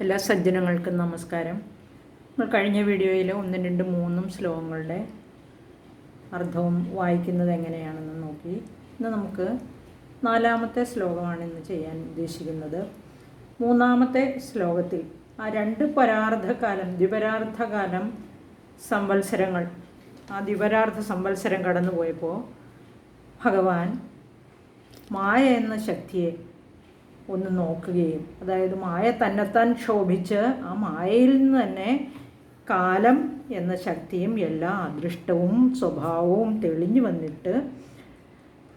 എല്ലാ സജ്ജനങ്ങൾക്കും നമസ്കാരം. നമ്മൾ കഴിഞ്ഞ വീഡിയോയിൽ 1, 2, 3 ശ്ലോകങ്ങളുടെ അർത്ഥവും വായിക്കുന്നത് എങ്ങനെയാണെന്ന് നോക്കി. ഇന്ന് നമുക്ക് 4ാമത്തെ ശ്ലോകമാണ് ഇന്ന് ചെയ്യാൻ ഉദ്ദേശിക്കുന്നത്. 3ാമത്തെ ശ്ലോകത്തിൽ ആ 2 പരാർദ്ധകാലം, ദ്വിപരാർദ്ധകാലം സംവത്സരങ്ങൾ, ആ ദ്വിപരാർദ്ധ സംവത്സരം കടന്നുപോയപ്പോൾ ഭഗവാൻ മായ എന്ന ശക്തിയെ ഒന്ന് നോക്കുകയും, അതായത് മായ തന്നെത്താൻ ക്ഷോഭിച്ച് ആ മായയിൽ നിന്ന് തന്നെ കാലം എന്ന ശക്തിയും എല്ലാ അദൃഷ്ടവും സ്വഭാവവും തെളിഞ്ഞു വന്നിട്ട്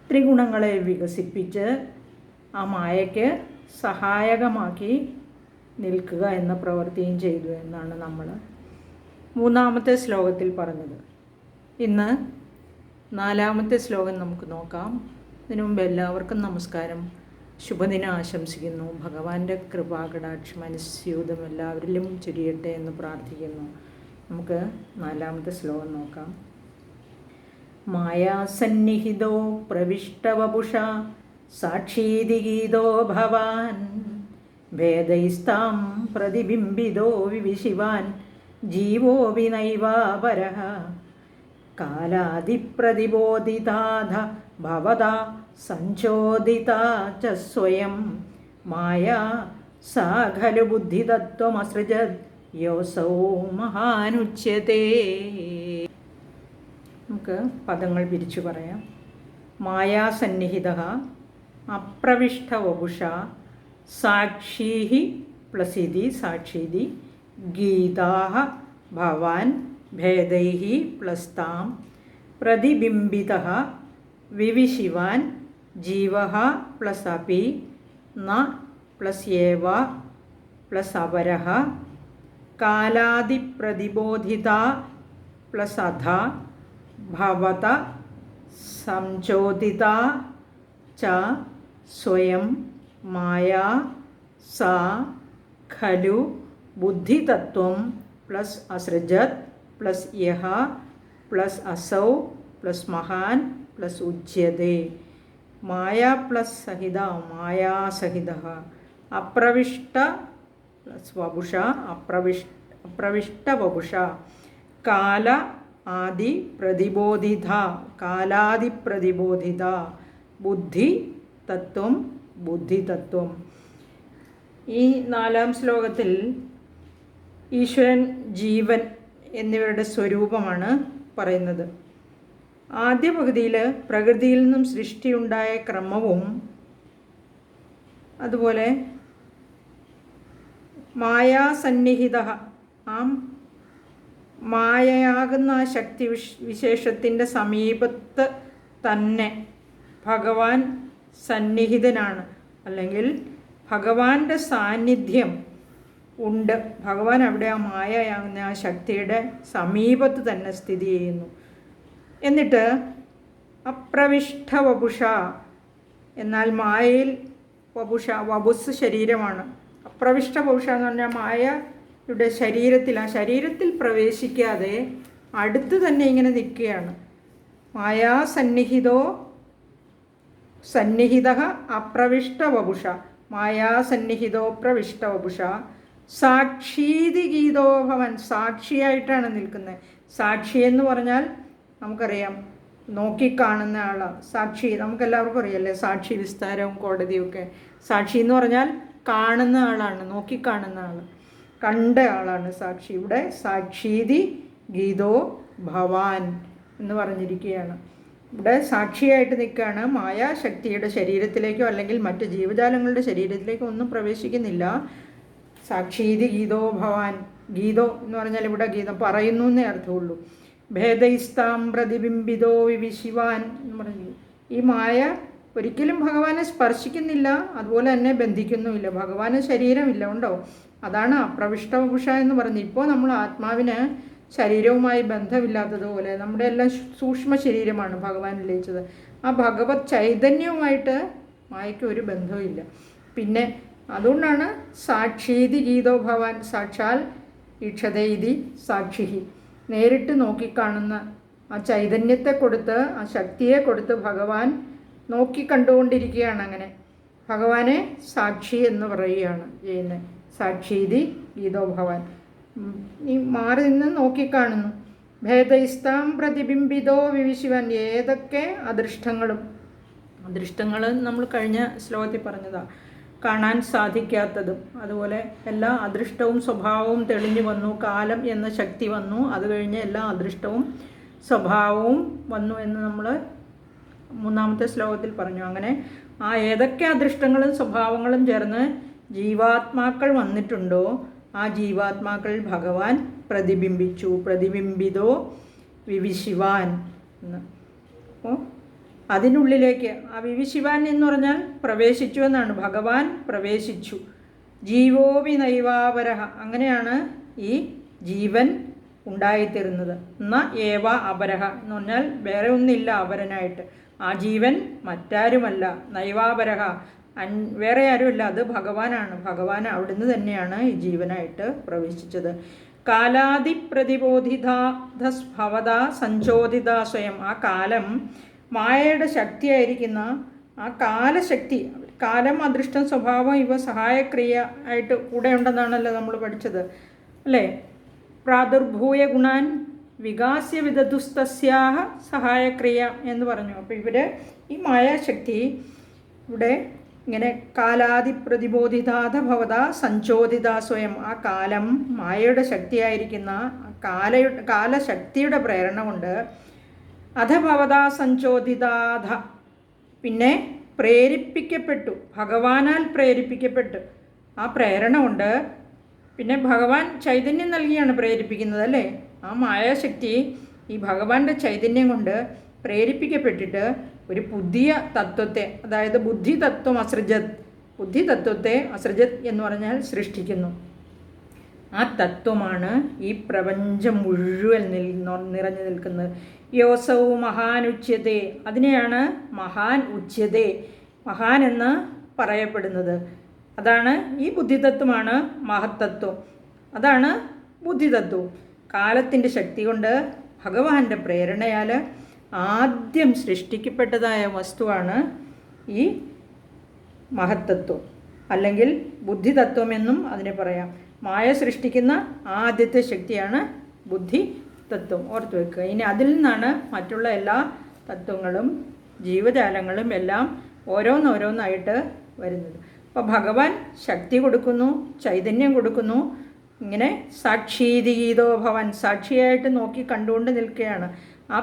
ത്രിഗുണങ്ങളെ വികസിപ്പിച്ച് ആ മായയ്ക്ക് സഹായകമാക്കി നിൽക്കുക എന്ന പ്രവൃത്തിയും ചെയ്തു എന്നാണ് നമ്മൾ 3ാമത്തെ ശ്ലോകത്തിൽ പറഞ്ഞത്. ഇന്ന് 4ാമത്തെ ശ്ലോകം നമുക്ക് നോക്കാം. ഇതിനു മുമ്പ് എല്ലാവർക്കും നമസ്കാരം, ശുഭദിനം ആശംസിക്കുന്നു. ഭഗവാന്റെ കൃപാകടാക്ഷം അനുസ്യൂതം എല്ലാവരിലും ചൊരിയട്ടെ എന്ന് പ്രാർത്ഥിക്കുന്നു. നമുക്ക് 4ാമത്തെ ശ്ലോകം നോക്കാം. മായാസന്നിഹിതോ പ്രവിഷ്ടവപുഷ സാക്ഷീതി ഗീതോ ഭവാൻ ഭേദൈസ്താം പ്രതിബിംബിതോ വിവിശിവാൻ ജീവോപി നൈവാപരഃ കാലാദിപ്രതിബോധിതാധ ഭവതാ സഞ്ചോദിതാ ച സ്വയം മായാ സാ ഖലു ബുദ്ധിതത്വമസൃജത് യോസൗ മഹാനുച്യതേ. നമുക്ക് പദങ്ങൾ പിരിച്ചു പറയാം. മായാസന്നിഹിതഃ അപ്രവിഷ്ടവപുഷ സാക്ഷീഹി പ്ലസിതി സാക്ഷീതി ഗീതാഃ ഭവാൻ ഭേദൈഹി പ്ലസ്താം പ്രതിബിംബിതഃ വിവിശിവാൻ ജീവഃ പ്ലസ് അപി ന പ്ലസ് ഏവ പ്ലസ് അപരഃ കാലാദിപ്രതിബോധിത പ്ലസ് അധ ഭവത സംചോദിത ച സ്വയം മായാ സാ ഖലു ബുദ്ധിതത്വം പ്ലസ് അസൃജത് പ്ലസ് യഹ പ്ലസ് അസൗ പ്ലസ് മഹാൻ പ്ലസ് ഉച്യതേ. മായാ പ്ലസ് സഹിത മായാസഹിത അപ്രവിഷ്ട പ്ലസ് വപുഷ അപ്രവിഷ്ട വപുഷ കാല ആദി പ്രതിബോധിത കാലാദിപ്രതിബോധിത ബുദ്ധി തത്വം ബുദ്ധിതത്വം. ഈ 4ാം ശ്ലോകത്തിൽ ഈശ്വരൻ, ജീവൻ എന്നിവരുടെ സ്വരൂപമാണ് പറയുന്നത്. ആദ്യ പകുതിയിൽ പ്രകൃതിയിൽ നിന്നും സൃഷ്ടിയുണ്ടായ ക്രമവും അതുപോലെ മായാസന്നിഹിത ആ മായയാകുന്ന ആ ശക്തി വിശേഷത്തിൻ്റെ സമീപത്ത് തന്നെ ഭഗവാൻ സന്നിഹിതനാണ്, അല്ലെങ്കിൽ ഭഗവാന്റെ സാന്നിധ്യം ഉണ്ട്. ഭഗവാൻ അവിടെ ആ മായയാകുന്ന ആ ശക്തിയുടെ സമീപത്ത് തന്നെ സ്ഥിതി ചെയ്യുന്നു. എന്നിട്ട് അപ്രവിഷ്ട വപുഷ, എന്നാൽ മായയിൽ വപുസ് ശരീരമാണ്. അപ്രവിഷ്ട വപുഷ എന്ന് പറഞ്ഞാൽ മായയുടെ ശരീരത്തിൽ, ആ ശരീരത്തിൽ പ്രവേശിക്കാതെ അടുത്ത് തന്നെ ഇങ്ങനെ നിൽക്കുകയാണ്. മായാസന്നിഹിതോ സന്നിഹിത അപ്രവിഷ്ട വപുഷ മായാസന്നിഹിതോ പ്രവിഷ്ട വപുഷ സാക്ഷീതി ഗീതോ ഭവൻ, സാക്ഷിയായിട്ടാണ് നിൽക്കുന്നത്. സാക്ഷി എന്ന് പറഞ്ഞാൽ നമുക്കറിയാം, നോക്കിക്കാണുന്ന ആളാണ് സാക്ഷി. നമുക്കെല്ലാവർക്കും അറിയാമല്ലേ, സാക്ഷി വിസ്താരവും കോടതിയൊക്കെ. സാക്ഷി എന്ന് പറഞ്ഞാൽ കാണുന്ന ആളാണ്, നോക്കിക്കാണുന്ന ആൾ, കണ്ട ആളാണ് സാക്ഷി. ഇവിടെ സാക്ഷീതി ഗീതോ ഭവാൻ എന്ന് പറഞ്ഞിരിക്കുകയാണ്. ഇവിടെ സാക്ഷിയായിട്ട് നിൽക്കുകയാണ്. മായാശക്തിയുടെ ശരീരത്തിലേക്കോ അല്ലെങ്കിൽ മറ്റ് ജീവജാലങ്ങളുടെ ശരീരത്തിലേക്കോ ഒന്നും പ്രവേശിക്കുന്നില്ല. സാക്ഷീതി ഗീതോ ഭവാൻ, ഗീതോ എന്ന് പറഞ്ഞാൽ ഇവിടെ ഗീതം പറയുന്നു എന്നേ അർത്ഥമുള്ളൂ. ഭേദൈസ്താം പ്രതിബിംബിതോ വിവിശിവാൻ എന്ന് പറഞ്ഞു. ഈ മായ ഒരിക്കലും ഭഗവാനെ സ്പർശിക്കുന്നില്ല, അതുപോലെ തന്നെ ബന്ധിക്കുന്നുമില്ല. ഭഗവാന് ശരീരമില്ല, ഉണ്ടോ? അതാണ് അപ്രവിഷ്ടവപുഷ എന്ന് പറഞ്ഞ്. ഇപ്പോൾ നമ്മൾ ആത്മാവിന് ശരീരവുമായി ബന്ധമില്ലാത്തതുപോലെ നമ്മുടെ എല്ലാം സൂക്ഷ്മ ശരീരമാണ് ഭഗവാൻ ലയിച്ചത്. ആ ഭഗവത് ചൈതന്യവുമായിട്ട് മായയ്ക്ക് ഒരു ബന്ധവുമില്ല. പിന്നെ അതുകൊണ്ടാണ് സാക്ഷീതി ഗീതോ ഭവാൻ, സാക്ഷാൽ ഈക്ഷതൈതി സാക്ഷി, നേരിട്ട് നോക്കിക്കാണുന്ന ആ ചൈതന്യത്തെ കൊടുത്ത്, ആ ശക്തിയെ കൊടുത്ത് ഭഗവാൻ നോക്കിക്കണ്ടുകൊണ്ടിരിക്കുകയാണ്. അങ്ങനെ ഭഗവാനെ സാക്ഷി എന്ന് പറയുകയാണ് ചെയ്യുന്നത്. സാക്ഷീതി ഗീതോ ഭഗവാൻ. നീ മാറി നിന്ന് നോക്കിക്കാണുന്നു. ഭേദയിസ്താം പ്രതിബിംബിതോ വിവിശിവൻ. ഏതൊക്കെ അദൃഷ്ടങ്ങൾ നമ്മൾ കഴിഞ്ഞ ശ്ലോകത്തിൽ പറഞ്ഞതാണ്, കാണാൻ സാധിക്കാത്തതും. അതുപോലെ എല്ലാ അദൃഷ്ടവും സ്വഭാവവും തെളിഞ്ഞു വന്നു. കാലം എന്ന ശക്തി വന്നു. അത് കഴിഞ്ഞ് എല്ലാ അദൃഷ്ടവും സ്വഭാവവും വന്നു എന്ന് നമ്മൾ മൂന്നാമത്തെ ശ്ലോകത്തിൽ പറഞ്ഞു. അങ്ങനെ ആ ഏതൊക്കെ അദൃഷ്ടങ്ങളും സ്വഭാവങ്ങളും ചേർന്ന് ജീവാത്മാക്കൾ വന്നിട്ടുണ്ടോ ആ ജീവാത്മാക്കൾ ഭഗവാൻ പ്രതിബിംബിച്ചു. പ്രതിബിംബിതോ വിവിശിവാൻ എന്ന്. അപ്പോൾ അതിനുള്ളിലേക്ക് ആ വിവിശിവാൻ എന്ന് പറഞ്ഞാൽ പ്രവേശിച്ചു എന്നാണ്. ഭഗവാൻ പ്രവേശിച്ചു. ജീവോപി നൈവാപരഹ, അങ്ങനെയാണ് ഈ ജീവൻ ഉണ്ടായിത്തീരുന്നത്. എന്ന ഏവ അപരഹ എന്ന് പറഞ്ഞാൽ വേറെ ഒന്നില്ല അപരനായിട്ട്. ആ ജീവൻ മറ്റാരുമല്ല. നൈവാപരഹ, വേറെ ആരുമല്ല, അത് ഭഗവാനാണ്. ഭഗവാൻ അവിടുന്ന് തന്നെയാണ് ഈ ജീവനായിട്ട് പ്രവേശിച്ചത്. കാലാതിപ്രതിബോധിതാധസ്ഭവത സഞ്ചോദിത സ്വയം. ആ കാലം മായയുടെ ശക്തിയായിരിക്കുന്ന ആ കാലശക്തി, കാലം അദൃഷ്ടം സ്വഭാവം ഇവ സഹായക്രിയ ആയിട്ട് കൂടെ ഉണ്ടെന്നാണല്ലോ നമ്മൾ പഠിച്ചത് അല്ലേ. പ്രാദുർഭൂയ ഗുണാൻ വികാസ്യ വിദതുസ്തസ്യാഹ സഹായക്രിയ എന്ന് പറഞ്ഞു. അപ്പോൾ ഇവർ ഈ മായാശക്തി ഇവിടെ ഇങ്ങനെ കാലാതിപ്രതിബോധിതാധ ഭവത സഞ്ചോദിത സ്വയം. ആ കാലം മായയുടെ ശക്തിയായിരിക്കുന്ന കാലശക്തിയുടെ പ്രേരണ കൊണ്ട് അധഭവത സഞ്ചോദിതാധ, പിന്നെ പ്രേരിപ്പിക്കപ്പെട്ടു, ഭഗവാനാൽ പ്രേരിപ്പിക്കപ്പെട്ടു. ആ പ്രേരണ കൊണ്ട് പിന്നെ ഭഗവാൻ ചൈതന്യം നൽകിയാണ് പ്രേരിപ്പിക്കുന്നത് അല്ലേ. ആ മായാശക്തി ഈ ഭഗവാന്റെ ചൈതന്യം കൊണ്ട് പ്രേരിപ്പിക്കപ്പെട്ടിട്ട് ഒരു പുതിയ തത്വത്തെ, അതായത് ബുദ്ധിതത്വം അസൃജത്, ബുദ്ധിതത്വത്തെ അസൃജത് എന്ന് പറഞ്ഞാൽ സൃഷ്ടിക്കുന്നു. ആ തത്വമാണ് ഈ പ്രപഞ്ചം മുഴുവൻ നിറഞ്ഞു നിൽക്കുന്നത്. യോസൗ മഹാൻ ഉച്യതേ, അതിനെയാണ് മഹാൻ ഉച്യതേ, മഹാൻ എന്ന് പറയപ്പെടുന്നത്. അതാണ് ഈ ബുദ്ധിതത്വമാണ് മഹത്തത്വം, അതാണ് ബുദ്ധിതത്വം. കാലത്തിൻ്റെ ശക്തി കൊണ്ട് ഭഗവാന്റെ പ്രേരണയാൽ ആദ്യം സൃഷ്ടിക്കപ്പെട്ടതായ വസ്തുവാണ് ഈ മഹത്തത്വം, അല്ലെങ്കിൽ ബുദ്ധിതത്വമെന്നും അതിനെ പറയാം. മായ സൃഷ്ടിക്കുന്ന ആദ്യത്തെ ശക്തിയാണ് ബുദ്ധി തത്വം, ഓർത്തു വെക്കുക. ഇനി അതിൽ നിന്നാണ് മറ്റുള്ള എല്ലാ തത്വങ്ങളും ജീവജാലങ്ങളും എല്ലാം ഓരോന്നോരോന്നായിട്ട് വരുന്നത്. അപ്പോൾ ഭഗവാൻ ശക്തി കൊടുക്കുന്നു, ചൈതന്യം കൊടുക്കുന്നു. ഇങ്ങനെ സാക്ഷീതി ഗീതോ ഭവൻ, സാക്ഷിയായിട്ട് നോക്കി കണ്ടുകൊണ്ട് നിൽക്കുകയാണ്. ആ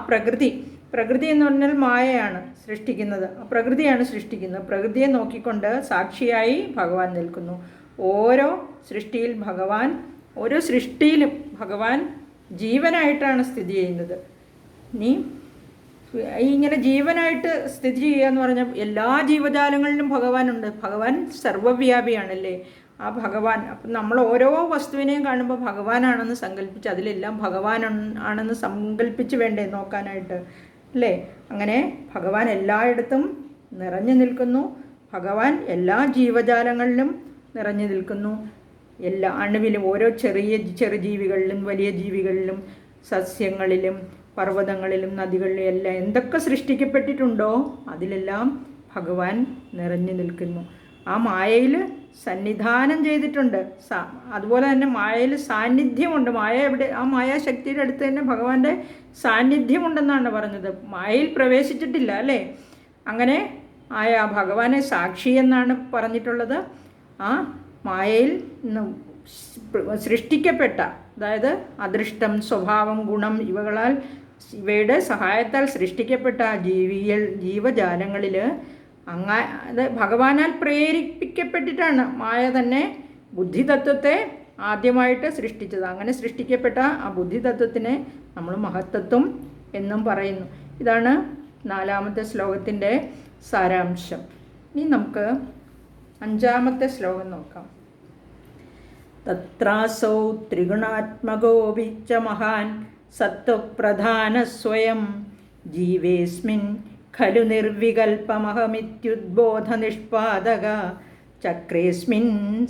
പ്രകൃതി എന്ന് പറഞ്ഞാൽ മായയാണ് സൃഷ്ടിക്കുന്നത്, ആ പ്രകൃതിയാണ് സൃഷ്ടിക്കുന്നത്. പ്രകൃതിയെ നോക്കിക്കൊണ്ട് സാക്ഷിയായി ഭഗവാൻ നിൽക്കുന്നു. ഓരോ സൃഷ്ടിയിലും ഭഗവാൻ ജീവനായിട്ടാണ് സ്ഥിതി ചെയ്യുന്നത്. ഇങ്ങനെ ജീവനായിട്ട് സ്ഥിതി ചെയ്യുക എന്ന് പറഞ്ഞാൽ എല്ലാ ജീവജാലങ്ങളിലും ഭഗവാനുണ്ട്. ഭഗവാൻ സർവ്വവ്യാപിയാണല്ലേ ആ ഭഗവാൻ. അപ്പം നമ്മൾ ഓരോ വസ്തുവിനെയും കാണുമ്പോൾ ഭഗവാനാണെന്ന് സങ്കല്പിച്ച്, അതിലെല്ലാം ഭഗവാൻ ആണെന്ന് സങ്കല്പിച്ച് വേണ്ടേ നോക്കാനായിട്ട് അല്ലേ. അങ്ങനെ ഭഗവാൻ എല്ലായിടത്തും നിറഞ്ഞു നിൽക്കുന്നു. ഭഗവാൻ എല്ലാ ജീവജാലങ്ങളിലും നിറഞ്ഞു നിൽക്കുന്നു. എല്ലാ അണുവിലും, ഓരോ ചെറുജീവികളിലും വലിയ ജീവികളിലും സസ്യങ്ങളിലും പർവ്വതങ്ങളിലും നദികളിലും എല്ലാം എന്തൊക്കെ സൃഷ്ടിക്കപ്പെട്ടിട്ടുണ്ടോ അതിലെല്ലാം ഭഗവാൻ നിറഞ്ഞു നിൽക്കുന്നു. ആ മായയിൽ സന്നിധാനം ചെയ്തിട്ടുണ്ട്. അതുപോലെ തന്നെ മായയിൽ സാന്നിധ്യമുണ്ട്. മായ എവിടെ? ആ മായാശക്തിയുടെ അടുത്ത് തന്നെ ഭഗവാന്റെ സാന്നിധ്യമുണ്ടെന്നാണ് പറഞ്ഞത്. മായയിൽ പ്രവേശിച്ചിട്ടില്ല അല്ലേ. അങ്ങനെ ആ ഭഗവാനെ സാക്ഷി എന്നാണ് പറഞ്ഞിട്ടുള്ളത്. ആ മായയിൽ സൃഷ്ടിക്കപ്പെട്ട, അതായത് അദൃഷ്ടം സ്വഭാവം ഗുണം ഇവയുടെ സഹായത്താൽ സൃഷ്ടിക്കപ്പെട്ട ജീവജാലങ്ങളിൽ അത് ഭഗവാനാൽ പ്രേരിപ്പിക്കപ്പെട്ടിട്ടാണ് മായ തന്നെ ബുദ്ധിതത്വത്തെ ആദ്യമായിട്ട് സൃഷ്ടിച്ചത്. അങ്ങനെ സൃഷ്ടിക്കപ്പെട്ട ആ ബുദ്ധിതത്വത്തിനെ നമ്മൾ മഹത്തത്വം എന്നും പറയുന്നു. ഇതാണ് 4ാമത്തെ ശ്ലോകത്തിൻ്റെ സാരാംശം. ഇനി നമുക്ക് 5ാമത്തെ ശ്ലോകം നോക്കാം. തത്രാസൗ ത്രിഗുണാത്മകോപിച്ച മഹാൻ സത്വപ്രധാന സ്വയം ജീവേസ്മിൻ ഖലു നിർവികൽപമഹമിത്യുദ്ബോധനിഷ്പാദക ചക്രേസ്മിൻ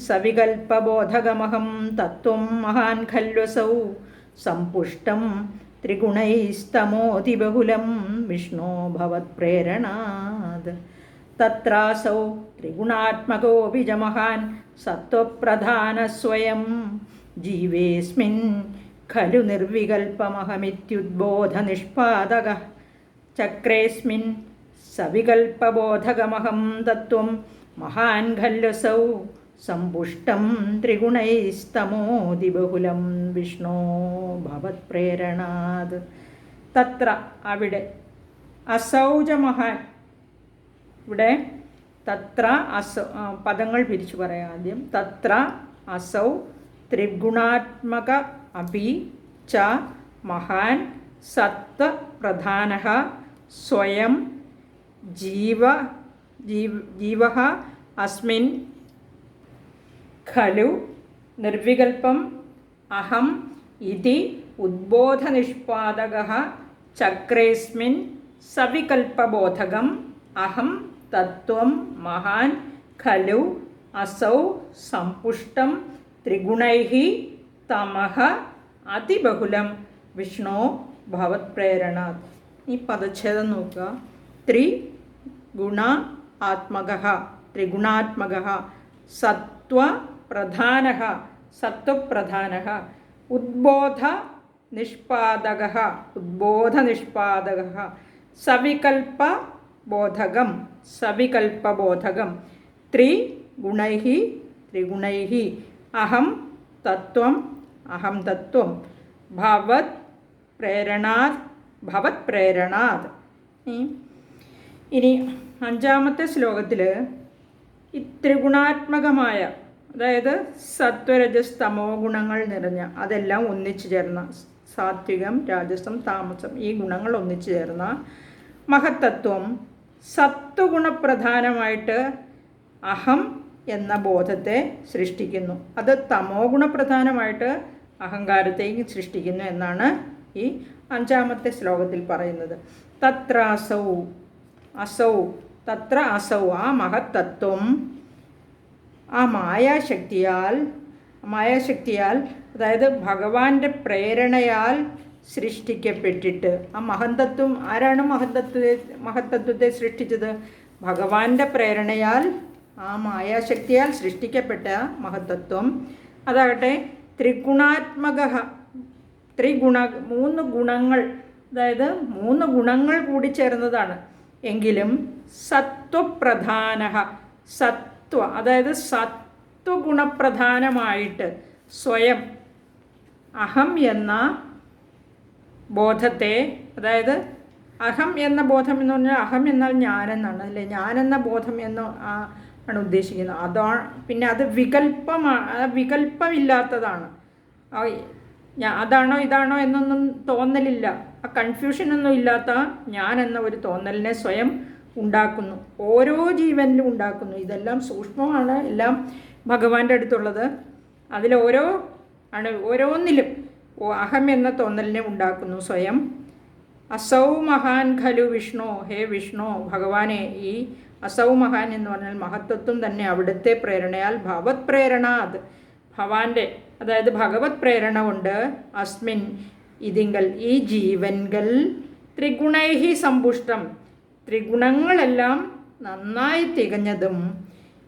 സവികൽപബോധകമഹം തത്വം മഹാൻ ഖല്വസൗ സമ്പുഷ്ടം ത്രിഗുണൈസ്തമോതിബഹുലം വിഷ്ണോ ഭവത്പ്രേരണാത്. തത്രാസൗ ത്രിഗുണാത്മകോ ബീജമഹാൻ സത്വപ്രധാനസ്വയം ജീവേസ്മിൻ ഖലു നിർവികൽപമഹമിത്യുദ്ബോധനിഷ്പാദകഃ ചക്രേസ്മിൻ സവികൽപബോധകമഹം തത്വം മഹാൻ ഖല്വസൗ സമ്പുഷ്ടം ത്രിഗുണൈസ്തമോതിബഹുലം വിഷ്ണോ ഭവത്പ്രേരണാത്. തത്ര അവിടെ, അസൗജ മഹാൻ, ഇവിടെ തത്ര പദങ്ങൾ പിരിച്ചു പറയാം ആദ്യം. തത്ര അസൗ ത്രിഗുണാത്മക അപി ച മഹാൻ സത്വ പ്രധാനഃ സ്വയം ജീവഃ അസ്മിൻ ഖലു നിർവികൽപം അഹം ഇതി ഉദ്ബോധനിഷ്പാദകഃ ചക്രേസ്മിൻ സവികൽപബോധകം അഹം തത്വം മഹാൻ ഖലു അസൗ സമ്പുഷ്ടം ത്രിഗുണൈഃ തമഃ അതിബഹുലം വിഷ്ണോ ഭവത്പ്രേരണാത്. ഈ പദച്ഛേദം നോക്കുക. ത്രിഗുണാത്മകഃ, ത്രിഗുണാത്മകഃ, സത്വപ്രധാനഃ, സത്വപ്രധാനഃ, ഉദ്ബോധനിഷ്പാദകഃ, ഉദ്ബോധനിഷ്പാദകഃ, സവികൽപബോധകം, സവികൽപബോധകം, ത്രിഗുണൈഃ, ത്രിഗുണൈഃ, അഹം തത്വം, അഹം തത്വം, ഭവത് പ്രേരണാത്, ഭവത് പ്രേരണാത്. ഇനി അഞ്ചാമത്തെ ശ്ലോകത്തിൽ ഈ ത്രിഗുണാത്മകമായ, അതായത് സത്വരജസ് തമോ ഗുണങ്ങൾ നിറഞ്ഞ, അതെല്ലാം ഒന്നിച്ചു ചേർന്ന, സാത്വികം രാജസം താമസം, ഈ ഗുണങ്ങൾ ഒന്നിച്ചു ചേർന്ന മഹത്തത്വം സത്വഗുണപ്രധാനമായിട്ട് അഹം എന്ന ബോധത്തെ സൃഷ്ടിക്കുന്നു. അത് തമോ ഗുണപ്രധാനമായിട്ട് അഹങ്കാരത്തെയും സൃഷ്ടിക്കുന്നു എന്നാണ് ഈ അഞ്ചാമത്തെ ശ്ലോകത്തിൽ പറയുന്നത്. തത്ര അസൗ, അസൗ, തത്ര അസൗ, ആ മഹത്തത്വം ആ മായാശക്തിയാൽ, മായാശക്തിയാൽ അതായത് ഭഗവാന്റെ പ്രേരണയാൽ സൃഷ്ടിക്കപ്പെട്ടിട്ട്, ആ മഹത്തത്വം, ആരാണ് മഹത്തത്വത്തെ സൃഷ്ടിച്ചത്? ഭഗവാന്റെ പ്രേരണയാൽ, ആ മായാശക്തിയാൽ സൃഷ്ടിക്കപ്പെട്ട മഹത്തത്വം അതാകട്ടെ ത്രിഗുണാത്മക, മൂന്ന് ഗുണങ്ങൾ, അതായത് മൂന്ന് ഗുണങ്ങൾ കൂടി ചേർന്നതാണ്. എങ്കിലും സത്വപ്രധാന, സത്വ അതായത് സത്വഗുണപ്രധാനമായിട്ട് സ്വയം അഹം എന്ന ബോധത്തെ, അതായത് അഹം എന്ന ബോധം എന്ന് പറഞ്ഞാൽ അഹം എന്നാൽ ഞാനെന്നാണ് അല്ലേ, ഞാനെന്ന ബോധം എന്ന് ആണ് ഉദ്ദേശിക്കുന്നത്. അതാണ്. പിന്നെ അത് വികല്പമില്ലാത്തതാണ്. അതാണോ ഇതാണോ എന്നൊന്നും തോന്നലില്ല, ആ കൺഫ്യൂഷനൊന്നും ഇല്ലാത്ത ഞാൻ എന്ന ഒരു തോന്നലിനെ സ്വയം ഉണ്ടാക്കുന്നു, ഓരോ ജീവനിലും ഉണ്ടാക്കുന്നു. ഇതെല്ലാം സൂക്ഷ്മമാണ്, എല്ലാം ഭഗവാന്റെ അടുത്തുള്ളത്. അതിലോരോ ആണ്, ഓരോന്നിലും അഹം എന്ന തോന്നലിനെ ഉണ്ടാക്കുന്നു സ്വയം. അസൗ മഹാൻ ഖലു വിഷ്ണു, ഹേ വിഷ്ണു ഭഗവാനെ, ഈ അസൗ മഹാൻ എന്ന് പറഞ്ഞാൽ മഹത്വത്വം തന്നെ അവിടുത്തെ പ്രേരണയാൽ ഭവത് പ്രേരണാത്, ഭവാന്റെ അതായത് ഭഗവത് പ്രേരണ കൊണ്ട് അസ്മിൻ ഇതിങ്കൽ, ഈ ജീവൻകൾ ത്രിഗുണൈഹി സമ്പുഷ്ടം, ത്രിഗുണങ്ങളെല്ലാം നന്നായി തികഞ്ഞതും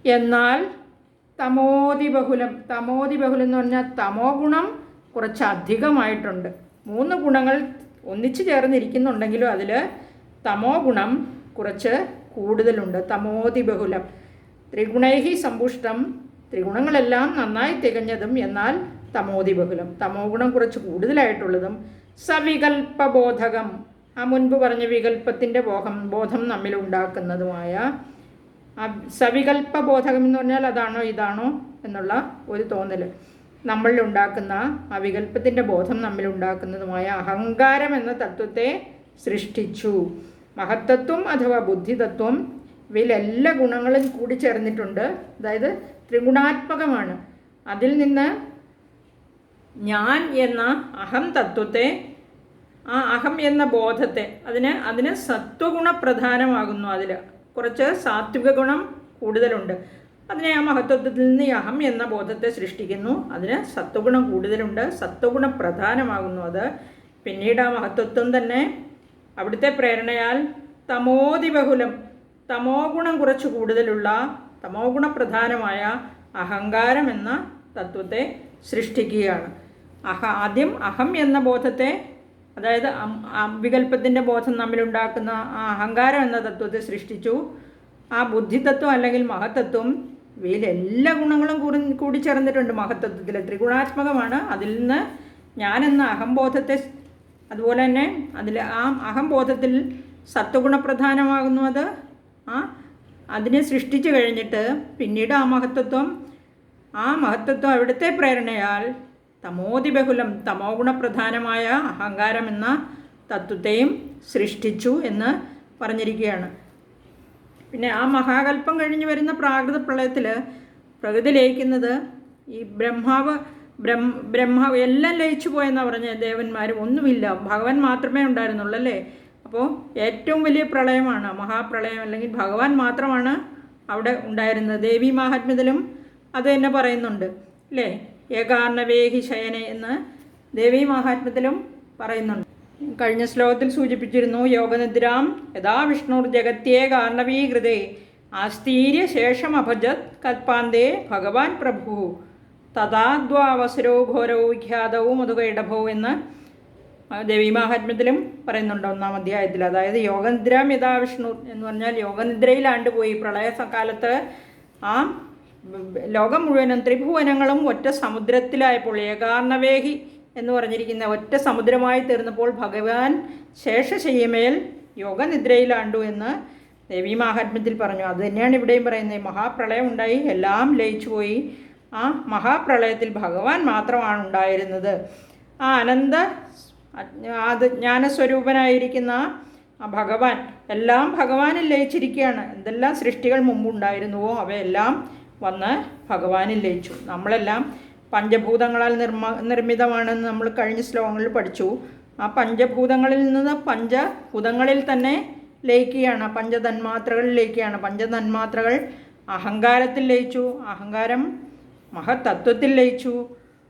എന്നാൽ തമോതിബഹുലം, തമോതിബഹുലം എന്ന് പറഞ്ഞാൽ തമോ ഗുണം കുറച്ച് അധികമായിട്ടുണ്ട്. മൂന്ന് ഗുണങ്ങൾ ഒന്നിച്ചു ചേർന്നിരിക്കുന്നുണ്ടെങ്കിലും അതിൽ തമോ ഗുണം കുറച്ച് കൂടുതലുണ്ട്. തമോതിബഹുലം, ത്രിഗുണൈഹി സമ്പുഷ്ടം, ത്രിഗുണങ്ങളെല്ലാം നന്നായി തികഞ്ഞതും എന്നാൽ തമോതിബഹുലം, തമോ ഗുണം കുറച്ച് കൂടുതലായിട്ടുള്ളതും. സവികൽപബോധകം, ആ മുൻപ് പറഞ്ഞ വികല്പത്തിൻ്റെ ബോധം നമ്മിലുണ്ടാക്കുന്നതുമായ സവികൽപബോധകം എന്ന് പറഞ്ഞാൽ അതാണോ ഇതാണോ എന്നുള്ള ഒരു തോന്നൽ നമ്മളിലുണ്ടാക്കുന്ന, ആ വികല്പത്തിൻ്റെ ബോധം നമ്മിലുണ്ടാക്കുന്നതുമായ അഹങ്കാരം എന്ന തത്വത്തെ സൃഷ്ടിച്ചു. മഹത്തത്വം അഥവാ ബുദ്ധിതത്വം, ഇവയിലെല്ലാ ഗുണങ്ങളും കൂടി ചേർന്നിട്ടുണ്ട്. അതായത് ത്രിഗുണാത്മകമാണ്. അതിൽ നിന്ന് ഞാൻ എന്ന അഹം തത്വത്തെ, ആ അഹം എന്ന ബോധത്തെ, അതിന് സത്വഗുണപ്രധാനമാകുന്നു. അതിൽ കുറച്ച് സാത്വിക ഗുണം കൂടുതലുണ്ട്. അതിനെ ആ മഹത്വത്തിൽ നിന്ന് ഈ അഹം എന്ന ബോധത്തെ സൃഷ്ടിക്കുന്നു. അതിന് സത്വഗുണം കൂടുതലുണ്ട്, സത്വഗുണം പ്രധാനമാകുന്നു അത്. പിന്നീട് ആ മഹത്വത്വം തന്നെ അവിടുത്തെ പ്രേരണയാൽ തമോതിബഹുലം, തമോ ഗുണം കുറച്ച് കൂടുതലുള്ള തമോ ഗുണപ്രധാനമായ അഹങ്കാരം എന്ന തത്വത്തെ സൃഷ്ടിക്കുകയാണ്. ആദ്യം അഹം എന്ന ബോധത്തെ, അതായത് വികല്പത്തിൻ്റെ ബോധം നമ്മിലുണ്ടാക്കുന്ന ആ അഹങ്കാരം എന്ന തത്വത്തെ സൃഷ്ടിച്ചു. ആ ബുദ്ധിതത്വം അല്ലെങ്കിൽ മഹത്തത്വം, ഇവയിൽ എല്ലാ ഗുണങ്ങളും കൂടിച്ചേർന്നിട്ടുണ്ട് മഹത്തത്വത്തിൽ. ത്രിഗുണാത്മകമാണ്. അതിൽ നിന്ന് ഞാനെന്ന അഹംബോധത്തെ, അതുപോലെ തന്നെ അതിൽ ആ അഹംബോധത്തിൽ സത്വഗുണപ്രധാനമാകുന്നു. അതിനെ സൃഷ്ടിച്ചു കഴിഞ്ഞിട്ട് പിന്നീട് ആ മഹത്തത്വം അവിടുത്തെ പ്രേരണയാൽ തമോതിബഹുലം തമോ ഗുണപ്രധാനമായ അഹങ്കാരം എന്ന തത്വത്തെയും സൃഷ്ടിച്ചു എന്ന് പറഞ്ഞിരിക്കുകയാണ്. പിന്നെ ആ മഹാകൽപ്പം കഴിഞ്ഞ് വരുന്ന പ്രാകൃത പ്രളയത്തിൽ പ്രകൃതി ലയിക്കുന്നത് ഈ ബ്രഹ്മാവ് എല്ലാം ലയിച്ചു പോയെന്നാണ് പറഞ്ഞ ദേവന്മാരും ഒന്നുമില്ല, ഭഗവാൻ മാത്രമേ ഉണ്ടായിരുന്നുള്ളൂ അല്ലേ. അപ്പോൾ ഏറ്റവും വലിയ പ്രളയമാണ് മഹാപ്രളയം, അല്ലെങ്കിൽ ഭഗവാൻ മാത്രമാണ് അവിടെ ഉണ്ടായിരുന്നത്. ദേവി മാഹാത്മ്യത്തിലും അത് തന്നെ പറയുന്നുണ്ട് അല്ലേ. ഏകാർണവേഹി ശയനെ എന്ന് ദേവി മാഹാത്മ്യത്തിലും പറയുന്നുണ്ട്. കഴിഞ്ഞ ശ്ലോകത്തിൽ സൂചിപ്പിച്ചിരുന്നു, യോഗനിദ്രാം യഥാ വിഷ്ണുർ ജഗത്യേകാർണവീകൃതേ ആസ്തീര്യ ശേഷമഭജത് കൽപ്പാന്തേ ഭഗവാൻ പ്രഭു തഥാദ്വാവസരോ ഘോരോ വിഖ്യാതൗ മധുകൈടഭോ എന്ന് ദേവി മാഹാത്മ്യത്തിലും പറയുന്നുണ്ട് 1-ാം അധ്യായത്തിൽ. അതായത് യോഗനിദ്രാം യഥാ വിഷ്ണു എന്ന് പറഞ്ഞാൽ യോഗനിദ്രയിലാണ്ടുപോയി പ്രളയകാലത്ത്. ആ ലോകം മുഴുവനും ത്രിഭുവനങ്ങളും ഒറ്റ സമുദ്രത്തിലായപ്പോൾ, ഏകാർണവേഹി എന്ന് പറഞ്ഞിരിക്കുന്ന ഒറ്റ സമുദ്രമായി തീർന്നപ്പോൾ ഭഗവാൻ ശേഷശയ്യമേൽ യോഗനിദ്രയിലാണ്ടു എന്ന് ദേവി മാഹാത്മ്യത്തിൽ പറഞ്ഞു. അത് തന്നെയാണ് ഇവിടെയും പറയുന്നത്. മഹാപ്രളയം ഉണ്ടായി, എല്ലാം ലയിച്ചു പോയി. ആ മഹാപ്രളയത്തിൽ ഭഗവാൻ മാത്രമാണ് ഉണ്ടായിരുന്നത്. ആ ജ്ഞാനസ്വരൂപനായിരിക്കുന്ന ആ ഭഗവാൻ, എല്ലാം ഭഗവാനിൽ ലയിച്ചിരിക്കുകയാണ്. എന്തെല്ലാം സൃഷ്ടികൾ മുമ്പുണ്ടായിരുന്നുവോ അവയെല്ലാം വന്ന് ഭഗവാനിൽ ലയിച്ചു. നമ്മളെല്ലാം പഞ്ചഭൂതങ്ങളാൽ നിർമ്മിതമാണെന്ന് നമ്മൾ കഴിഞ്ഞ ശ്ലോകങ്ങളിൽ പഠിച്ചു. ആ പഞ്ചഭൂതങ്ങളിൽ നിന്ന് പഞ്ചഭൂതങ്ങളിൽ തന്നെ ലയിക്കുകയാണ്, പഞ്ചതന്മാത്രകളിൽ ലയിക്കുകയാണ്. പഞ്ചതന്മാത്രകൾ അഹങ്കാരത്തിൽ ലയിച്ചു, അഹങ്കാരം മഹത്തത്വത്തിൽ ലയിച്ചു,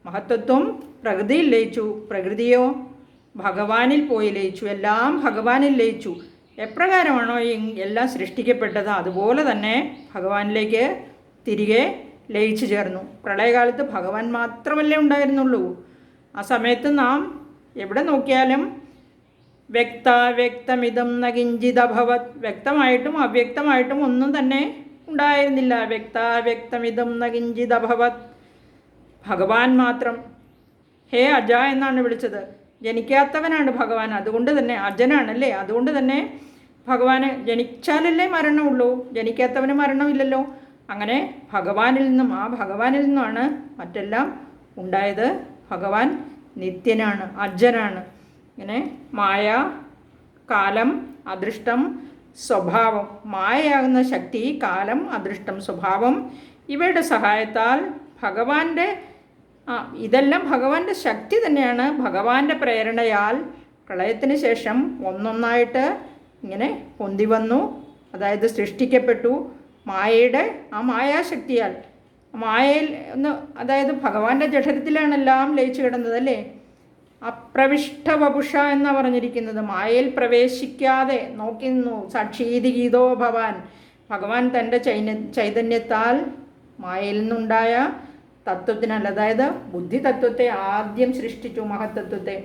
മഹത്തത്വം പ്രകൃതിയിൽ ലയിച്ചു, പ്രകൃതിയോ ഭഗവാനിൽ പോയി ലയിച്ചു. എല്ലാം ഭഗവാനിൽ ലയിച്ചു. എപ്രകാരമാണോ എല്ലാം സൃഷ്ടിക്കപ്പെട്ടത് അതുപോലെ തന്നെ ഭഗവാനിലേക്ക് തിരികെ ലയിച്ചു ചേർന്നു. പ്രളയകാലത്ത് ഭഗവാൻ മാത്രമല്ലേ ഉണ്ടായിരുന്നുള്ളൂ. ആ സമയത്ത് നാം എവിടെ നോക്കിയാലും വ്യക്തമിതം നകിഞ്ചിതഭവത്, വ്യക്തമായിട്ടും അവ്യക്തമായിട്ടും ഒന്നും തന്നെ ഉണ്ടായിരുന്നില്ല. വ്യക്തമിതം നകിഞ്ചിതഭവത്, ഭഗവാൻ മാത്രം. ഹേ അജ എന്നാണ് വിളിച്ചത്. ജനിക്കാത്തവനാണ് ഭഗവാൻ, അതുകൊണ്ട് തന്നെ അജനാണല്ലേ. അതുകൊണ്ട് തന്നെ ഭഗവാന് ജനിച്ചാലല്ലേ മരണമുള്ളൂ, ജനിക്കാത്തവന് മരണമില്ലല്ലോ. അങ്ങനെ ഭഗവാനിൽ നിന്നുമാണ് മറ്റെല്ലാം ഉണ്ടായത്. ഭഗവാൻ നിത്യനാണ്, അജനാണ്. ഇങ്ങനെ മായ, കാലം, അദൃഷ്ടം, സ്വഭാവം. മായയാകുന്ന ശക്തി, കാലം, അദൃഷ്ടം, സ്വഭാവം, ഇവയുടെ സഹായത്താൽ ഇതെല്ലാം ഭഗവാന്റെ ശക്തി തന്നെയാണ്. ഭഗവാന്റെ പ്രേരണയാൽ പ്രളയത്തിന് ശേഷം ഒന്നൊന്നായിട്ട് ഇങ്ങനെ പൊന്തി വന്നു, അതായത് സൃഷ്ടിക്കപ്പെട്ടു. ആ മായാശക്തിയാൽ, മായയിൽ അതായത് ഭഗവാന്റെ ജഠരത്തിലാണ് എല്ലാം ലയിച്ചു കിടന്നത് അല്ലേ. അപ്രവിഷ്ടവപുഷ എന്നാണ് പറഞ്ഞിരിക്കുന്നത്. മായയിൽ പ്രവേശിക്കാതെ നോക്കി നിന്നു. സാക്ഷീതി ഗീതോ ഭഗവാൻ തൻ്റെ ചൈതന്യത്താൽ മായയിൽ നിന്നുണ്ടായ തത്വത്തിനല്ല, അതായത് ബുദ്ധി തത്വത്തെ ആദ്യം സൃഷ്ടിച്ചു, മഹത്തത്വത്തെ.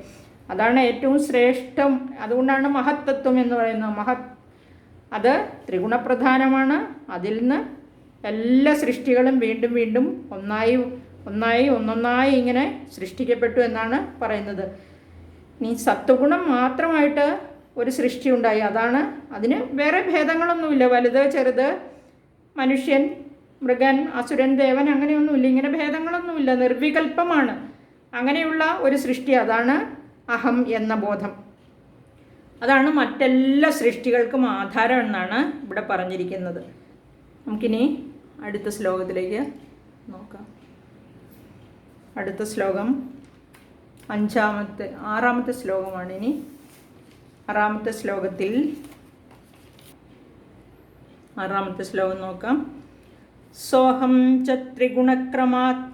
അതാണ് ഏറ്റവും ശ്രേഷ്ഠം. അതുകൊണ്ടാണ് മഹത്തത്വം എന്ന് പറയുന്നത്. അത് ത്രിഗുണപ്രധാനമാണ്. അതിൽ നിന്ന് എല്ലാ സൃഷ്ടികളും വീണ്ടും വീണ്ടും ഒന്നൊന്നായി ഇങ്ങനെ സൃഷ്ടിക്കപ്പെട്ടു എന്നാണ് പറയുന്നത്. ഇനി സത്വഗുണം മാത്രമായിട്ട് ഒരു സൃഷ്ടി ഉണ്ടായി. അതിന് വേറെ ഭേദങ്ങളൊന്നുമില്ല. വലുത് ചെറുത്, മനുഷ്യൻ, മൃഗൻ, അസുരൻ, ദേവൻ, അങ്ങനെയൊന്നുമില്ല. ഇങ്ങനെ ഭേദങ്ങളൊന്നുമില്ല, നിർവികൽപ്പമാണ്. അങ്ങനെയുള്ള ഒരു സൃഷ്ടി, അതാണ് അഹം എന്ന ബോധം. അതാണ് മറ്റെല്ലാ സൃഷ്ടികൾക്കും ആധാരം എന്നാണ് ഇവിടെ പറഞ്ഞിരിക്കുന്നത്. നമുക്കിനി അടുത്ത ശ്ലോകത്തിലേക്ക് നോക്കാം. അടുത്ത ശ്ലോകം 6-ാമത്തെ ശ്ലോകമാണ്. ഇനി 6-ാമത്തെ ശ്ലോകത്തിൽ 6-ാമത്തെ ശ്ലോകം നോക്കാം. സോഹം ച ത്രിഗുണക്രമാത്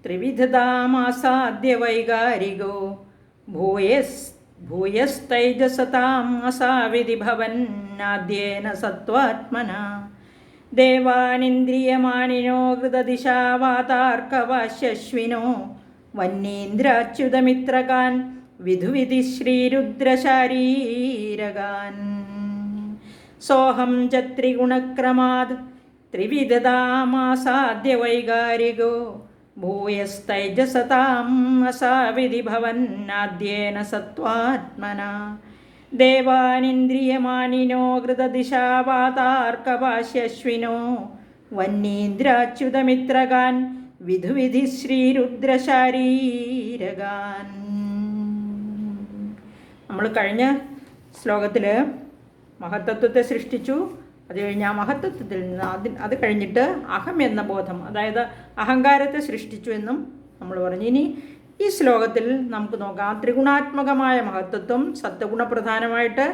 ത്രിവിധതാമാസാദ്യ വൈകാരികോ ഭൂയസ്തൈജസതാം അസാവിധി ഭവന്നാദ്യേന സത്വാത്മന ദേവാനിന്ദ്രിയമാനിനോ ഹൃദദിശാവാതാർക്കവാശ്യശ്വിനോ വന്നീന്ദ്രാച്യുതമിത്രകാൻ വിധുവിധി ശ്രീരുദ്രശാരീരകാൻ സോഹം ച ത്രിഗുണക്രമാത് ത്രിവിധതാമാസാദ്യ വൈകാരികോ ഭൂയസ്തൈജസതാം അസാവിധി ഭവന്നാദ്യേന സത്വാത്മന ദേവാനിന്ദ്രിയമാനിനോ ഹൃദദിശാവാതാർക്കവാശ്യശ്വിനോ വന്നീന്ദ്രാച്യുതമിത്രകാൻ വിധുവിധി ശ്രീരുദ്രശാരീരകാൻ. നമ്മൾ കഴിഞ്ഞ ശ്ലോകത്തിൽ മഹത്തത്വത്തെ സൃഷ്ടിച്ചു. അത് കഴിഞ്ഞ് ആ മഹത്തത്വത്തിൽ നിന്ന് അത് കഴിഞ്ഞിട്ട് അഹം എന്ന ബോധം, അതായത് അഹങ്കാരത്തെ സൃഷ്ടിച്ചു എന്നും നമ്മൾ പറഞ്ഞു. ഇനി ഈ ശ്ലോകത്തിൽ നമുക്ക് നോക്കാം. ത്രിഗുണാത്മകമായ മഹത്വത്വം, സത്വഗുണപ്രധാനമായിട്ട്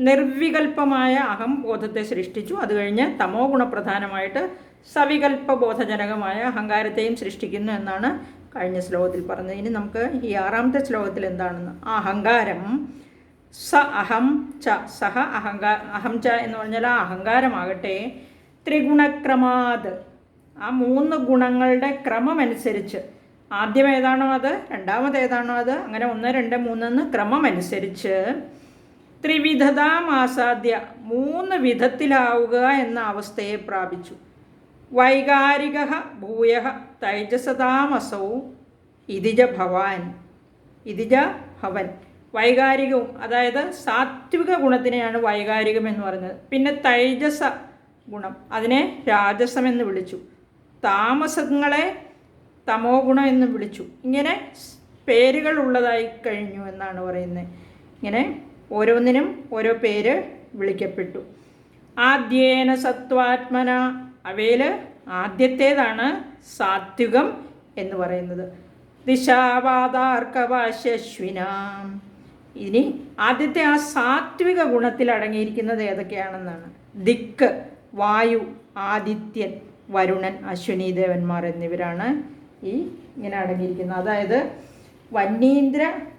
നിർവികൽപ്പമായ അഹം ബോധത്തെ സൃഷ്ടിച്ചു. അത് കഴിഞ്ഞ് തമോ ഗുണപ്രധാനമായിട്ട് സവികൽപ്പ ബോധജനകമായ അഹങ്കാരത്തെയും സൃഷ്ടിക്കുന്നു എന്നാണ് കഴിഞ്ഞ ശ്ലോകത്തിൽ പറഞ്ഞത്. ഇനി നമുക്ക് ഈ ആറാമത്തെ ശ്ലോകത്തിൽ എന്താണെന്ന്, ആ അഹങ്കാരം സ അഹം ച സഹ അഹം ച എന്ന് പറഞ്ഞാൽ ആ അഹങ്കാരമാകട്ടെ ത്രിഗുണക്രമാത്, ആ 3 ഗുണങ്ങളുടെ ക്രമമനുസരിച്ച്, ആദ്യം ഏതാണോ അത്, രണ്ടാമത് ഏതാണോ അത്, അങ്ങനെ 1 2 3 ക്രമമനുസരിച്ച് ത്രിവിധതാമാസാദ്യ 3 വിധത്തിലാവുക എന്ന അവസ്ഥയെ പ്രാപിച്ചു. വൈകാരിക ഭൂയ തൈജസതാമസൗ ഇതിജ ഭവാൻ, ഇതിജ ഭവൻ. വൈകാരികവും, അതായത് സാത്വിക ഗുണത്തിനെയാണ് വൈകാരികം എന്ന് പറഞ്ഞത്. പിന്നെ തൈജസ ഗുണം, അതിനെ രാജസം എന്ന് വിളിച്ചു. താമസങ്ങളെ തമോ ഗുണം എന്ന് വിളിച്ചു. ഇങ്ങനെ പേരുകൾ ഉള്ളതായി കഴിഞ്ഞു എന്നാണ് പറയുന്നത്. ഇങ്ങനെ ഓരോന്നിനും ഓരോ പേര് വിളിക്കപ്പെട്ടു. ആദ്യേന സത്വാത്മന, അവയിൽ ആദ്യത്തേതാണ് സാത്വികം എന്ന് പറയുന്നത്. ദിശാവാതാർക്കവാശ്യശ്വിനാം, ഇനി ആദ്യത്തെ ആ സാത്വിക ഗുണത്തിൽ അടങ്ങിയിരിക്കുന്നത് ഏതൊക്കെയാണെന്നാണ്. ദിക്ക്, വായു, ആദിത്യൻ, വരുണൻ, അശ്വിനി ദേവന്മാർ എന്നിവരാണ് ഈ ഇങ്ങനെ അടങ്ങിയിരിക്കുന്നത്. അതായത്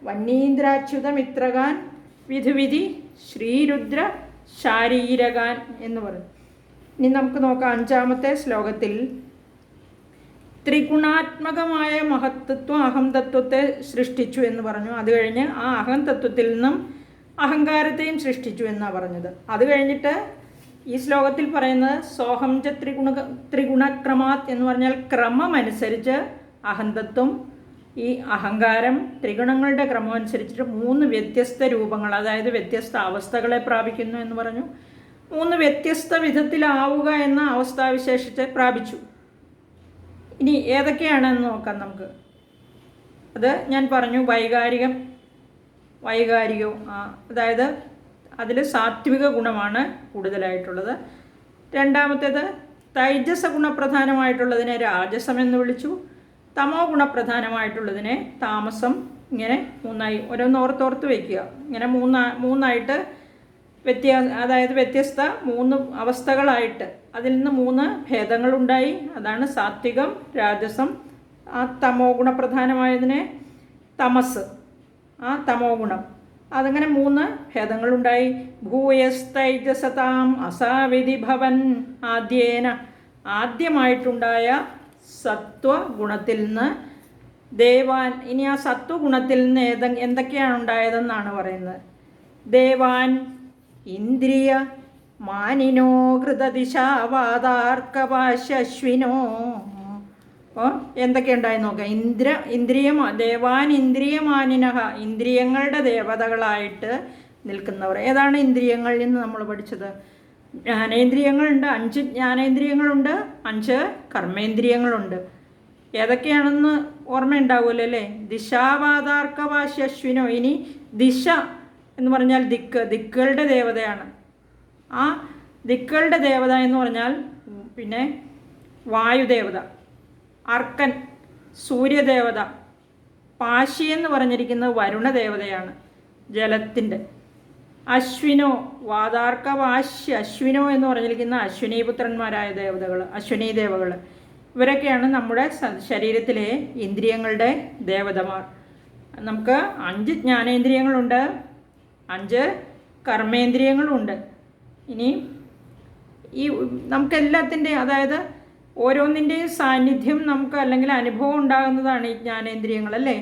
വന്നീന്ദ്രാച്യുതമിത്രകാൻ വിധുവിധി ശ്രീരുദ്ര ശാരീരകാൻ എന്ന് പറയും. ഇനി നമുക്ക് നോക്കാം 5ാമത്തെ ശ്ലോകത്തിൽ ത്രിഗുണാത്മകമായ മഹത്തത്വം അഹം തത്വത്തെ സൃഷ്ടിച്ചു എന്ന് പറഞ്ഞു. അത് കഴിഞ്ഞ് ആ അഹം തത്വത്തിൽ നിന്നും അഹങ്കാരത്തെയും സൃഷ്ടിച്ചു എന്നാണ് പറഞ്ഞത്. അത് കഴിഞ്ഞിട്ട് ഈ ശ്ലോകത്തിൽ പറയുന്നത് സോഹം ച ത്രിഗുണക്രമാത് എന്ന് പറഞ്ഞാൽ ക്രമമനുസരിച്ച് അഹന്തത്വം, ഈ അഹങ്കാരം ത്രിഗുണങ്ങളുടെ ക്രമം അനുസരിച്ചിട്ട് 3 വ്യത്യസ്ത രൂപങ്ങൾ, അതായത് വ്യത്യസ്ത അവസ്ഥകളെ പ്രാപിക്കുന്നു എന്ന് പറഞ്ഞു. 3 വ്യത്യസ്ത വിധത്തിലാവുക എന്ന അവസ്ഥാവിശേഷത്തെ പ്രാപിച്ചു. ഇനി ഏതൊക്കെയാണെന്ന് നോക്കാം നമുക്ക്. അത് ഞാൻ പറഞ്ഞു, വൈകാരികവും, അതായത് അതിൽ സാത്വിക ഗുണമാണ് കൂടുതലായിട്ടുള്ളത്. രണ്ടാമത്തേത് തൈജസ ഗുണപ്രധാനമായിട്ടുള്ളതിനെ രാജസം എന്ന് വിളിച്ചു. തമോ ഗുണപ്രധാനമായിട്ടുള്ളതിനെ താമസം. ഇങ്ങനെ 3ആയി ഓരോന്നോർത്തോർത്ത് വയ്ക്കുക. ഇങ്ങനെ മൂന്നായിട്ട് അതായത് വ്യത്യസ്ത 3 അവസ്ഥകളായിട്ട് അതിൽ നിന്ന് 3 ഭേദങ്ങളുണ്ടായി. അതാണ് സാത്വികം, രാജസം, ആ തമോ ഗുണപ്രധാനമായതിനെ തമസ്, ആ തമോ ഗുണം. അതങ്ങനെ 3 ഭേദങ്ങളുണ്ടായി. ഭൂയസ്തൈജസതാം അസാവിധി ഭവൻ ആദ്യേന, ആദ്യമായിട്ടുണ്ടായ സത്വഗുണത്തിൽ നിന്ന് ദേവാൻ. ഇനി ആ സത്വഗുണത്തിൽ നിന്ന് എന്തൊക്കെയാണ് ഉണ്ടായതെന്നാണ് പറയുന്നത്. ദേവാൻ ഇന്ദ്രിയ മാനിനോ കൃതദിശാവാതാർക്കവാശ്യശ്വിനോ. അപ്പോൾ എന്തൊക്കെയുണ്ടായി നോക്കാം. ദേവാൻ ഇന്ദ്രിയമാനിനഹ, ഇന്ദ്രിയങ്ങളുടെ ദേവതകളായിട്ട് നിൽക്കുന്നവർ. ഏതാണ് ഇന്ദ്രിയങ്ങൾ എന്ന് നമ്മൾ പഠിച്ചത്? ജ്ഞാനേന്ദ്രിയങ്ങളുണ്ട്, 5 ജ്ഞാനേന്ദ്രിയങ്ങളുണ്ട്, 5 കർമ്മേന്ദ്രിയങ്ങളുണ്ട്. ഏതൊക്കെയാണെന്ന് ഓർമ്മയുണ്ടാവുമല്ലോ അല്ലേ? ദിശാവാതാർക്കവാശ്യശ്വിനോ. ഇനി ദിശ എന്ന് പറഞ്ഞാൽ ദിക്കുകളുടെ ദേവതയാണ്. ആ ദിക്കുകളുടെ ദേവത എന്ന് പറഞ്ഞാൽ പിന്നെ വായുദേവത, അർക്കൻ സൂര്യദേവത, പാശി എന്ന് പറഞ്ഞിരിക്കുന്നത് വരുണദേവതയാണ് ജലത്തിൻ്റെ. അശ്വിനോ വാതാർക്കവാശ്യ, അശ്വിനോ എന്ന് പറഞ്ഞിരിക്കുന്ന അശ്വിനീപുത്രന്മാരായ ദേവതകൾ, അശ്വിനീ ദേവകൾ. ഇവരൊക്കെയാണ് നമ്മുടെ ശരീരത്തിലെ ഇന്ദ്രിയങ്ങളുടെ ദേവതമാർ. നമുക്ക് 5 ജ്ഞാനേന്ദ്രിയങ്ങളുണ്ട്, 5 കർമ്മേന്ദ്രിയങ്ങളുണ്ട്. ഇനി ഈ നമുക്കെല്ലാത്തിൻ്റെ, അതായത് ഓരോന്നിൻ്റെയും സാന്നിധ്യം നമുക്ക് അല്ലെങ്കിൽ അനുഭവം ഉണ്ടാകുന്നതാണ് ഈ ജ്ഞാനേന്ദ്രിയങ്ങൾ അല്ലേ.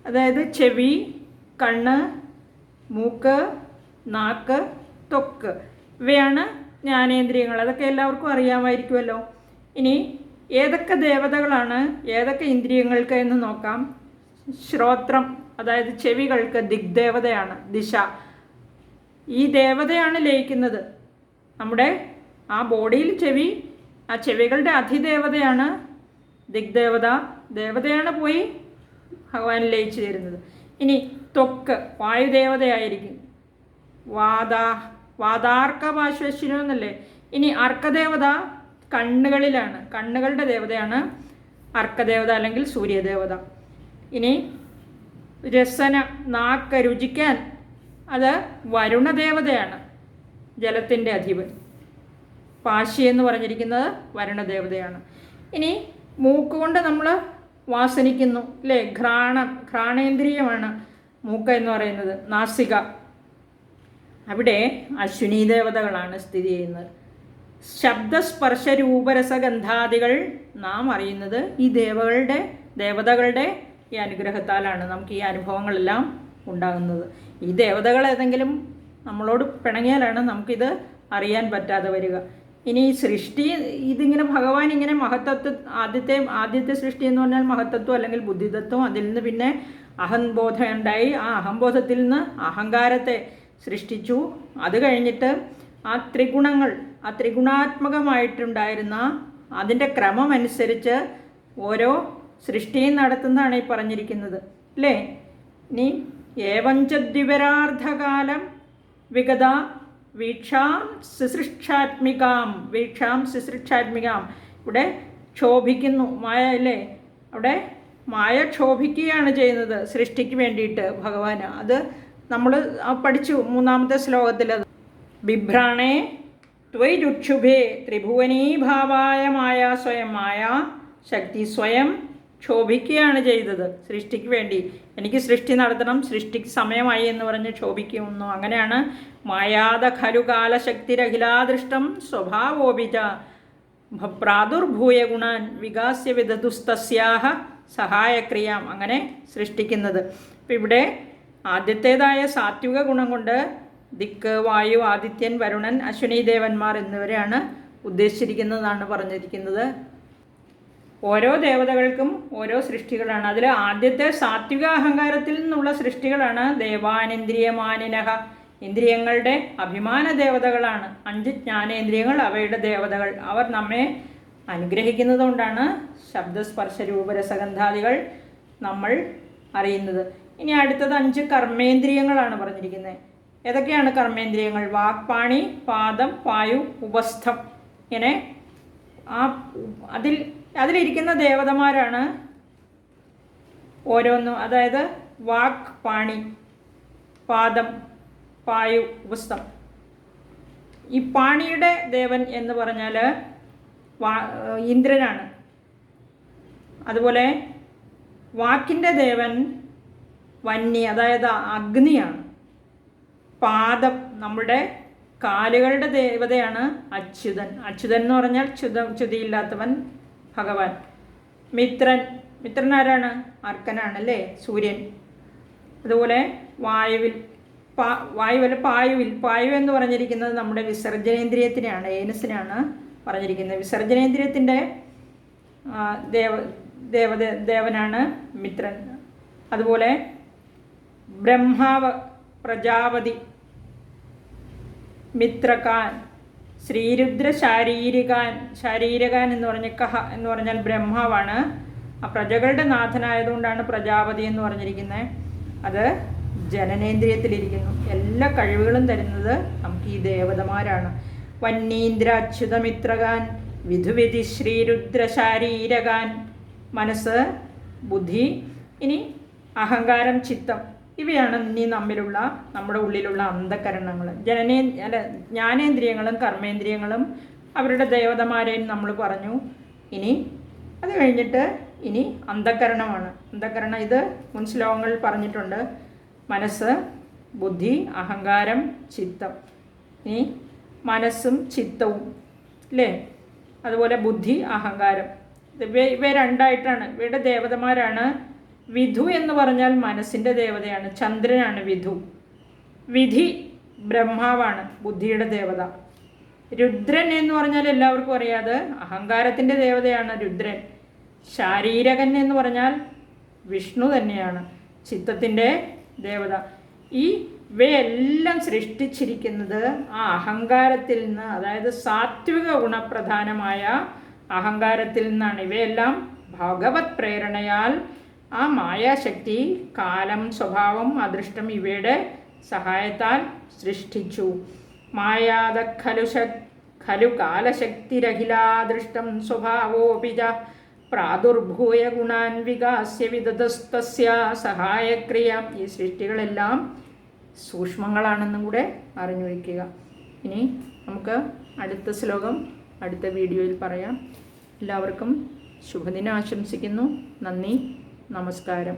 അതായത് ചെവി, കണ്ണ്, മൂക്ക്, നാക്ക്, ത്വക്ക്, ഇവയാണ് ജ്ഞാനേന്ദ്രിയങ്ങൾ. അതൊക്കെ എല്ലാവർക്കും അറിയാമായിരിക്കുമല്ലോ. ഇനി ഏതൊക്കെ ദേവതകളാണ് ഏതൊക്കെ ഇന്ദ്രിയങ്ങൾക്ക് എന്ന് നോക്കാം. ശ്രോത്രം, അതായത് ചെവികൾക്ക് ദിഗ്ദേവതയാണ് ദിശ. ഈ ദേവതയാണ് ലയിക്കുന്നത് നമ്മുടെ ആ ബോഡിയിൽ. ആ ചെവികളുടെ അധിദേവതയാണ് ദിഗ്ദേവത. ദേവതയാണ് പോയി ഭഗവാൻ ലയിച്ചു തരുന്നത്. ഇനി ത്വക്ക് വായുദേവതയായിരിക്കും. വാതാർക്കപാശ്വശ്വനോ എന്നല്ലേ. ഇനി അർക്കദേവത കണ്ണുകളിലാണ്. കണ്ണുകളുടെ ദേവതയാണ് അർക്കദേവത അല്ലെങ്കിൽ സൂര്യദേവത. ഇനി രസന, നാക്ക്, രുചിക്കാൻ, അത് വരുണദേവതയാണ്, ജലത്തിൻ്റെ അധിപൻ. പാശി എന്ന് പറഞ്ഞിരിക്കുന്നത് വരുണദേവതയാണ്. ഇനി മൂക്കുകൊണ്ട് നമ്മൾ വാസനിക്കുന്നു അല്ലേ. ഘ്രാണേന്ദ്രിയമാണ് മൂക്ക് എന്ന് പറയുന്നത്. നാസിക, അവിടെ അശ്വിനി ദേവതകളാണ് സ്ഥിതി ചെയ്യുന്നത്. ശബ്ദസ്പർശ രൂപരസഗന്ധാദികൾ നാം അറിയുന്നത് ഈ ദേവതകളുടെ ഈ അനുഗ്രഹത്താലാണ് നമുക്ക് ഈ അനുഭവങ്ങളെല്ലാം ഉണ്ടാകുന്നത്. ഈ ദേവതകൾ ഏതെങ്കിലും നമ്മളോട് പിണങ്ങിയാലാണ് നമുക്കിത് അറിയാൻ പറ്റാതെ വരിക. ഇനി സൃഷ്ടി, ഇതിങ്ങനെ ഭഗവാൻ ഇങ്ങനെ ആദ്യത്തെ സൃഷ്ടി എന്ന് പറഞ്ഞാൽ മഹത്തത്വം അല്ലെങ്കിൽ ബുദ്ധിതത്വം. അതിൽ നിന്ന് പിന്നെ അഹംബോധം ഉണ്ടായി. ആ അഹംബോധത്തിൽ നിന്ന് അഹങ്കാരത്തെ സൃഷ്ടിച്ചു. അത് കഴിഞ്ഞിട്ട് ആ ത്രിഗുണാത്മകമായിട്ടുണ്ടായിരുന്ന അതിൻ്റെ ക്രമമനുസരിച്ച് ഓരോ സൃഷ്ടിയും നടത്തുന്നതാണ് ഈ പറഞ്ഞിരിക്കുന്നത് അല്ലേ. ഇനി ഏവഞ്ച ദ്വിപരാർദ്ധകാലം വിഗത വീക്ഷാം ശുശ്രൂഷാത്മികാം. ഇവിടെ ക്ഷോഭിക്കുന്നു മായ അല്ലേ. അവിടെ മായ ക്ഷോഭിക്കുകയാണ് ചെയ്യുന്നത് സൃഷ്ടിക്ക് വേണ്ടിയിട്ട് ഭഗവാൻ. അത് നമ്മൾ പഠിച്ചു 3-ാമത്തെ ശ്ലോകത്തിൽ. ബിഭ്രാണേ ത്വൈരുക്ഷുഭേ ത്രിഭുവനീഭാവായ മായ സ്വയം. മായ ശക്തി സ്വയം ക്ഷോഭിക്കുകയാണ് ചെയ്തത് സൃഷ്ടിക്ക് വേണ്ടി. എനിക്ക് സൃഷ്ടി നടത്തണം, സൃഷ്ടിക്ക് സമയമായി എന്ന് പറഞ്ഞ് ക്ഷോഭിക്കുന്നു. അങ്ങനെയാണ് മായാത ഖലു കാലശക്തിരഖിലാദൃഷ്ടം സ്വഭാവോപിച പ്രാദുർഭൂയ ഗുണാൻ വികാസ്യ വിദതുസ്തസ്യാഹ സഹായക്രിയാം. അങ്ങനെ സൃഷ്ടിക്കുന്നത്. അപ്പം ഇവിടെ ആദ്യത്തേതായ സാത്വിക ഗുണം കൊണ്ട് ദിക്ക്, വായു, ആദിത്യൻ, വരുണൻ, അശ്വിനി ദേവന്മാർ എന്നിവരെയാണ് ഉദ്ദേശിച്ചിരിക്കുന്നതാണ് പറഞ്ഞിരിക്കുന്നത്. ഓരോ ദേവതകൾക്കും ഓരോ സൃഷ്ടികളാണ്. അതിൽ ആദ്യത്തെ സാത്വിക അഹങ്കാരത്തിൽ നിന്നുള്ള സൃഷ്ടികളാണ് ദേവാനിന്ദ്രിയമാനിനഹ. ഇന്ദ്രിയങ്ങളുടെ അഭിമാന ദേവതകളാണ് 5 ജ്ഞാനേന്ദ്രിയങ്ങൾ, അവയുടെ ദേവതകൾ. അവർ നമ്മെ അനുഗ്രഹിക്കുന്നത് കൊണ്ടാണ് ശബ്ദസ്പർശ രൂപരസഗന്ധാദികൾ നമ്മൾ അറിയുന്നത്. ഇനി അടുത്തത് 5 കർമ്മേന്ദ്രിയങ്ങളാണ് പറഞ്ഞിരിക്കുന്നത്. ഏതൊക്കെയാണ് കർമ്മേന്ദ്രിയങ്ങൾ? വാക്പാണി, പാദം, പായു, ഉപസ്ഥം. ഇങ്ങനെ അതിലിരിക്കുന്ന ദേവതമാരാണ് ഓരോന്നും. അതായത് വാക്, പാണി, പാദം, പായു, ഉപസ്ഥം. ഈ പാണിയുടെ ദേവൻ എന്ന് പറഞ്ഞാൽ ഇന്ദ്രനാണ്. അതുപോലെ വാക്കിൻ്റെ ദേവൻ വന്നി, അതായത് അഗ്നിയാണ്. പാദം, നമ്മുടെ കാലുകളുടെ ദേവതയാണ് അച്യുതൻ. അച്യുതൻ എന്ന് പറഞ്ഞാൽ ച്യുതിയില്ലാത്തവൻ ഭഗവാൻ. മിത്രൻ ആരാണ്? അർക്കനാണ് അല്ലേ, സൂര്യൻ. അതുപോലെ പായു എന്ന് പറഞ്ഞിരിക്കുന്നത് നമ്മുടെ വിസർജനേന്ദ്രിയത്തിനെയാണ്, ഏനസിനാണ് പറഞ്ഞിരിക്കുന്നത്. വിസർജനേന്ദ്രിയത്തിൻ്റെ ദേവനാണ് മിത്രൻ. അതുപോലെ ബ്രഹ്മാവ്, പ്രജാപതി, മിത്രകാൻ, ശ്രീരുദ്ര ശാരീരകാൻ എന്ന് പറഞ്ഞ കഹ എന്ന് പറഞ്ഞാൽ ബ്രഹ്മാവാണ്. ആ പ്രജകളുടെ നാഥനായതുകൊണ്ടാണ് പ്രജാപതി എന്ന് പറഞ്ഞിരിക്കുന്നത്. അത് ജനനേന്ദ്രിയത്തിലിരിക്കുന്നു. എല്ലാ കഴിവുകളും തരുന്നത് നമുക്ക് ഈ ദേവതമാരാണ്. വന്നീന്ദ്ര അച്യുതമിത്രകാൻ, വിധുവിധി ശ്രീരുദ്ര ശാരീരകാൻ. മനസ്സ്, ബുദ്ധി, ഇനി അഹങ്കാരം, ചിത്തം, ഇവയാണ് ഇനി നമ്മുടെ ഉള്ളിലുള്ള അന്ധകരണങ്ങൾ. ജ്ഞാനേന്ദ്രിയങ്ങളും കർമ്മേന്ദ്രിയങ്ങളും അവരുടെ ദേവതമാരെയും നമ്മൾ പറഞ്ഞു. ഇനി അത് കഴിഞ്ഞിട്ട് ഇനി അന്ധകരണമാണ്. അന്ധകരണം ഇത് മുൻ ശ്ലോകങ്ങളിൽ പറഞ്ഞിട്ടുണ്ട്. മനസ്സ്, ബുദ്ധി, അഹങ്കാരം, ചിത്തം. ഇനി മനസ്സും ചിത്തവും അല്ലേ? അതുപോലെ ബുദ്ധി, അഹങ്കാരം, ഇവ രണ്ടായിട്ടാണ്. ഇവയുടെ ദേവതമാരാണ്. വിധു എന്ന് പറഞ്ഞാൽ മനസ്സിൻ്റെ ദേവതയാണ്, ചന്ദ്രനാണ് വിധു. വിധി ബ്രഹ്മാവാണ്, ബുദ്ധിയുടെ ദേവത. രുദ്രൻ എന്ന് പറഞ്ഞാൽ എല്ലാവർക്കും അറിയാതെ അഹങ്കാരത്തിൻ്റെ ദേവതയാണ് രുദ്രൻ. ശാരീരകൻ എന്ന് പറഞ്ഞാൽ വിഷ്ണു തന്നെയാണ്, ചിത്തത്തിൻ്റെ ദേവത. ഈ ഇവയെല്ലാം സൃഷ്ടിച്ചിരിക്കുന്നത് ആ അഹങ്കാരത്തിൽ നിന്ന്, അതായത് സാത്വിക ഗുണപ്രധാനമായ അഹങ്കാരത്തിൽ നിന്നാണ്. ഇവയെല്ലാം ഭഗവത് പ്രേരണയാൽ ആ മായാശക്തി കാലം, സ്വഭാവം, അദൃഷ്ടം ഇവയുടെ സഹായത്താൽ സൃഷ്ടിച്ചു. മായാത ഖലു കാലശക്തിരഖിലാദൃഷ്ടം സ്വഭാവോപിജ പ്രാദുർഭൂയ ഗുണാൻ വികാസ്യ വിദതസ്തസ്യ സഹായക്രിയ. ഈ സൃഷ്ടികളെല്ലാം സൂക്ഷ്മങ്ങളാണെന്നും കൂടെ അറിഞ്ഞു വയ്ക്കുക. ഇനി നമുക്ക് അടുത്ത ശ്ലോകം അടുത്ത വീഡിയോയിൽ പറയാം. എല്ലാവർക്കും ശുഭദിനം ആശംസിക്കുന്നു. നന്ദി, നമസ്കാരം.